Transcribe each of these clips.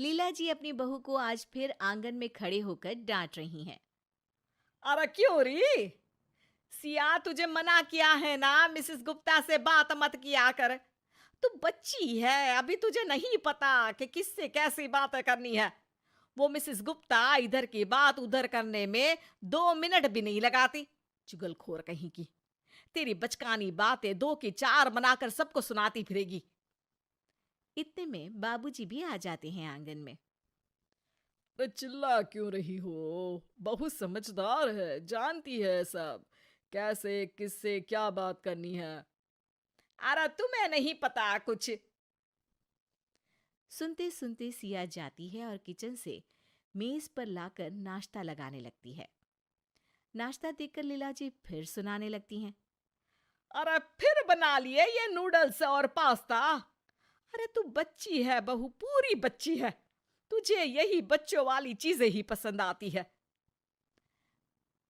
लीला जी अपनी बहू को आज फिर आंगन में खड़े होकर डांट रही हैं। अरे क्यों री? सिया तुझे मना किया है ना, मिसेस गुप्ता से बात मत किया कर। तू बच्ची है, अभी तुझे नहीं पता कि किससे कैसी बातें करनी है। वो मिसेस गुप्ता इधर की बात उधर करने में 2 मिनट भी नहीं लगाती। चुगलखोर कहीं की। तेरी बचकानी बातें दो की चार बनाकर सबको सुनाती फिरेगी। इतने में बाबूजी भी आ जाते हैं आंगन में। अरे चिल्ला क्यों रही हो? बहुत समझदार है, जानती है सब कैसे किससे क्या बात करनी है। अरे तुम्हें नहीं पता कुछ। सुनते सुनते सिया जाती है और किचन से मेज पर लाकर नाश्ता लगाने लगती है। नाश्ता देखकर लीला जी फिर सुनाने लगती हैं। अरे फिर बना लिए ये नूडल्स और पास्ता। अरे तू बच्ची है बहू, पूरी बच्ची है। तुझे यही बच्चों वाली चीजें ही पसंद आती है।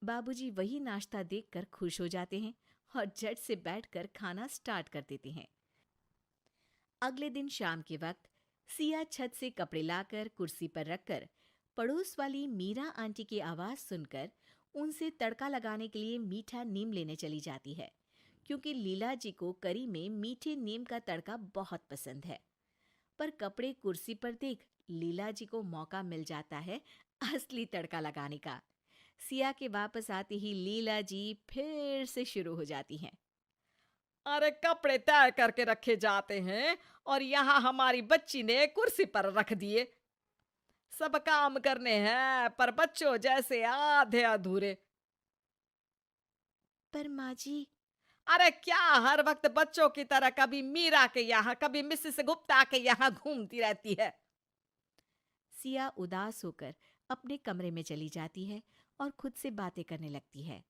बाबूजी वही नाश्ता देखकर खुश हो जाते हैं और झट से बैठकर खाना स्टार्ट कर देते हैं। अगले दिन शाम के वक्त सिया छत से कपड़े लाकर कुर्सी पर रखकर पड़ोस वाली मीरा आंटी की आवाज सुनकर उनसे तड़का लगाने के लिए मीठा नीम लेने चली जाती है, क्योंकि लीला जी को करी में मीठे नीम का तड़का बहुत पसंद है। पर कपड़े कुर्सी पर देख लीला जी को मौका मिल जाता है असली तड़का लगाने का। सिया के वापस आते ही लीला जी फिर से शुरू हो जाती हैं। अरे कपड़े तय करके रखे जाते हैं और यहाँ हमारी बच्ची ने कुर्सी पर रख दिए। सब काम करने हैं पर बच्चों जैसे आधे अधूरे। पर माँ जी। अरे क्या हर वक्त बच्चों की तरह कभी मीरा के यहाँ कभी मिसेस गुप्ता के यहाँ घूमती रहती है? सिया उदास होकर अपने कमरे में चली जाती है और खुद से बातें करने लगती है।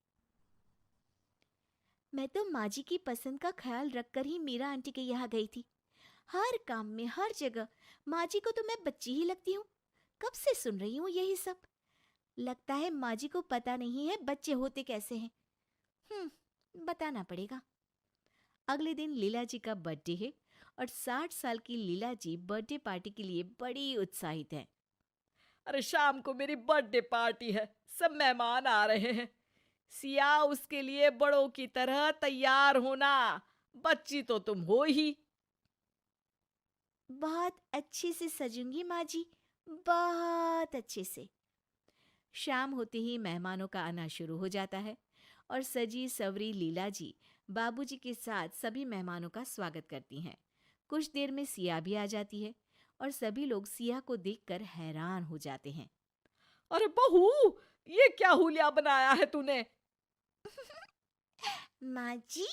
मैं तो माँ जी की पसंद का ख्याल रखकर ही मीरा आंटी के यहाँ गई थी। हर काम में हर जगह माँ जी को तो मैं बच्ची ही लगती हूँ। कब से सुन रही हूँ यही सब। लगता है माँ जी को पता नहीं है बच्चे होते कैसे हैं। बताना पड़ेगा। अगले दिन लीला जी का बर्थडे है और 60 साल की लीला जी बर्थडे पार्टी के लिए बड़ी उत्साहित हैं। अरे शाम को मेरी बर्थडे पार्टी है, सब मेहमान आ रहे हैं। सिया उसके लिए बड़ों की तरह तैयार होना। बच्ची तो तुम हो ही। बहुत अच्छे से सजूंगी माँ जी, बहुत अच्छे से। शाम होते ही मेहमानों का आना शुरू हो जाता है और सजी सवरी लीला जी बाबूजी के साथ सभी मेहमानों का स्वागत करती हैं। कुछ देर में सिया भी आ जाती है और सभी लोग सिया को देखकर हैरान हो जाते हैं। अरे बहू, ये क्या हुलिया बनाया है तूने? माँ जी,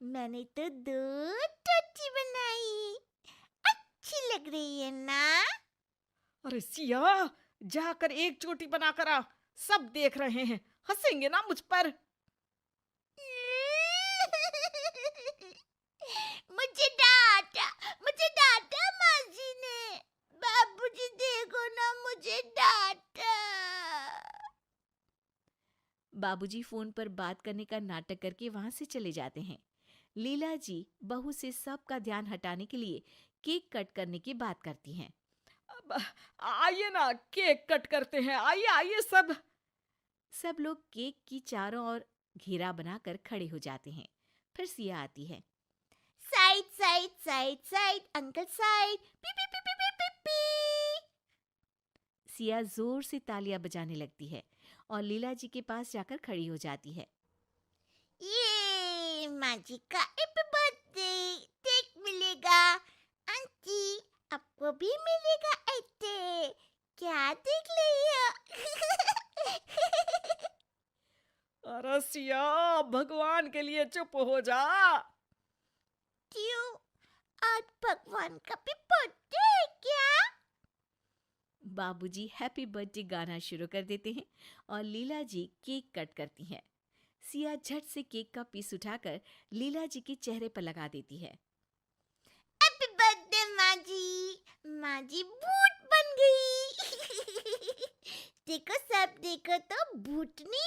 मैंने तो 2 टोटी बनाई। अच्छी लग रही है ना? अरे सिया, जाकर एक चोटी बनाकर आ। सब देख रहे हैं, हंसेंगे ना मुझ पर। मुझे डांटा माँ जी ने। बाबूजी देखो ना, मुझे डांटा। बाबूजी फोन पर बात करने का नाटक करके वहां से चले जाते हैं। लीला जी बहू से सबका ध्यान हटाने के लिए केक कट करने की बात करती हैं। अब आइए ना, केक कट करते हैं, आइए आइए सब। सब लोग केक की चारों ओर घेरा बनाकर खड़े हो जाते हैं। फिर सिया आती है। Side side side side uncle side, P P P P P P P. Siya जोर से तालियां बजाने लगती है और लीला जी के पास जाकर खड़ी हो जाती है। ये माँ जी का हैप्पी बर्थडे केक मिलेगा। आंटी, आपको भी मिलेगा ऐसे। क्या देख रही हो? अरे सिया, भगवान के लिए चुप हो जा। क्यों? आज भगवान का भी बर्थडे है क्या? बाबूजी हैप्पी बर्थडे गाना शुरू कर देते हैं और लीला जी केक कट करती हैं। सिया झट से केक का पीस उठाकर लीला जी के चेहरे पर लगा देती है। हैप्पी बर्थडे माँ जी। माँ जी भूत बन गई। देखो सब देखो तो भूतनी।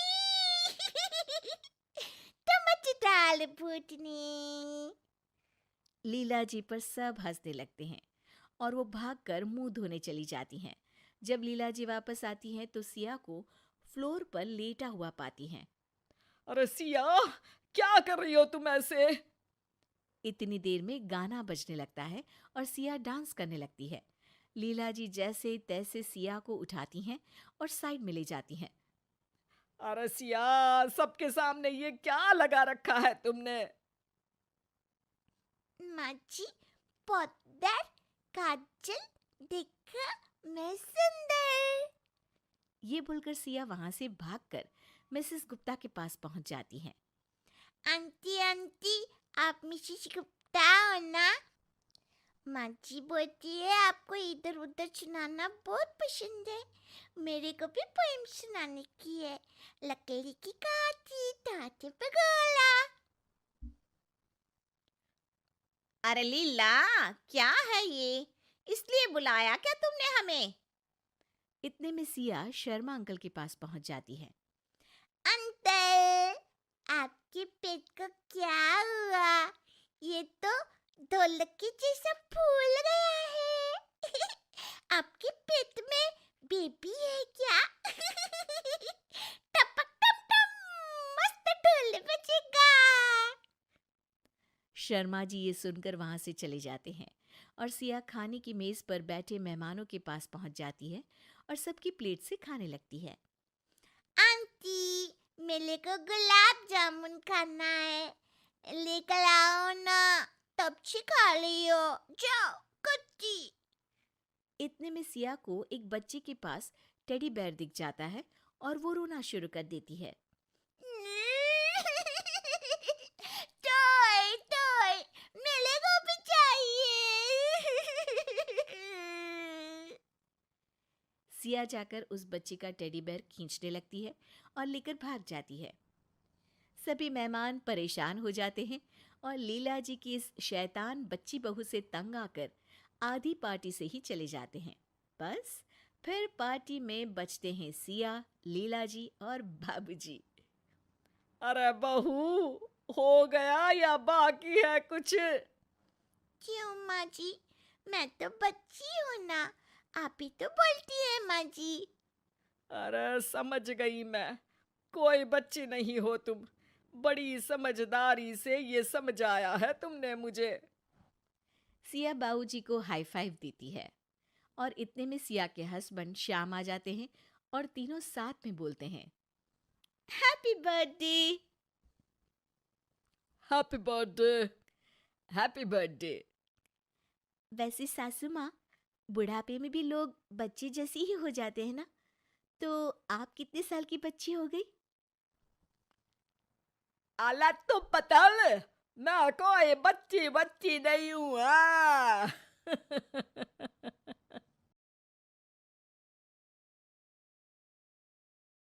टमाटर भूतनी। लीला जी पर सब हंसने लगते हैं और वो भागकर मुंह धोने चली जाती हैं। जब लीला जी वापस आती हैं तो सिया को फ्लोर पर लेटा हुआ पाती हैं। अरे सिया, क्या कर रही हो तुम ऐसे? इतनी देर में गाना बजने लगता है और सिया डांस करने लगती है। लीला जी जैसे तैसे सिया को उठाती हैं और साइड में ले जाती हैं। अरे सिया, सबके सामने ये क्या लगा रखा है तुमने? माँ जी, पाउडर, काजल, देखा मैं सुंदर। ये बोलकर सिया वहां से भागकर मिसेस गुप्ता के पास पहुंच जाती हैं। आंटी आंटी, आप मिसेस गुप्ता हो ना? माँ जी बोलती है आपको इधर उधर सुनाना बहुत पसंद है। मेरे को भी पोएम सुनाने की है। लकड़ी की काठी, हाथ पे गोला। अरे लीला, क्या है ये? इसलिए बुलाया क्या तुमने हमें? इतने में सिया शर्मा अंकल के पास पहुंच जाती है। अंकल, आपके पेट को क्या हुआ? ये तो ढोलक के जैसा फूल गया है। आपके पेट में बेबी है क्या? टपक टप टप, मस्त ढोल बजेगा। शर्मा जी ये सुनकर वहां से चले जाते हैं और सिया खाने की मेज पर बैठे मेहमानों के पास पहुंच जाती है और सबकी प्लेट से खाने लगती है। आंटी, मेरे को गुलाब जामुन खाना है, लेकर आओ ना। तब से खा लियो, जाओ कच्ची। इतने में सिया को एक बच्चे के पास टेडी बेयर दिख जाता है और वो रोना शुरू कर देती है। टॉय टॉय, मेरे को भी चाहिए। सिया जाकर उस बच्चे का टेडी बेयर खींचने लगती है और लेकर भाग जाती है। सभी मेहमान परेशान हो जाते हैं और लीला जी की इस शैतान बच्ची बहू से तंग आकर आधी पार्टी से ही चले जाते हैं। बस फिर पार्टी में बचते हैं सिया, लीला जी और बाबूजी। अरे बहू, हो गया या बाकी है कुछ? क्यों माँ जी? मैं तो बच्ची हूँ ना, आप ही तो बोलती है माँ जी। अरे समझ गई मैं, कोई बच्ची नहीं हो तुम। बड़ी समझदारी से ये समझाया है तुमने मुझे। सिया बाबूजी को हाई फाइव देती है और इतने में सिया के हस्बैंड श्याम आ जाते हैं और तीनों साथ में बोलते हैं, happy birthday. Happy birthday, happy birthday. वैसे सासू माँ, बुढ़ापे में भी लोग बच्चे जैसे ही हो जाते हैं ना, तो आप कितने साल की बच्ची हो गई? आला तो पतल, मैं कोई बच्ची बच्ची नहीं हूँ।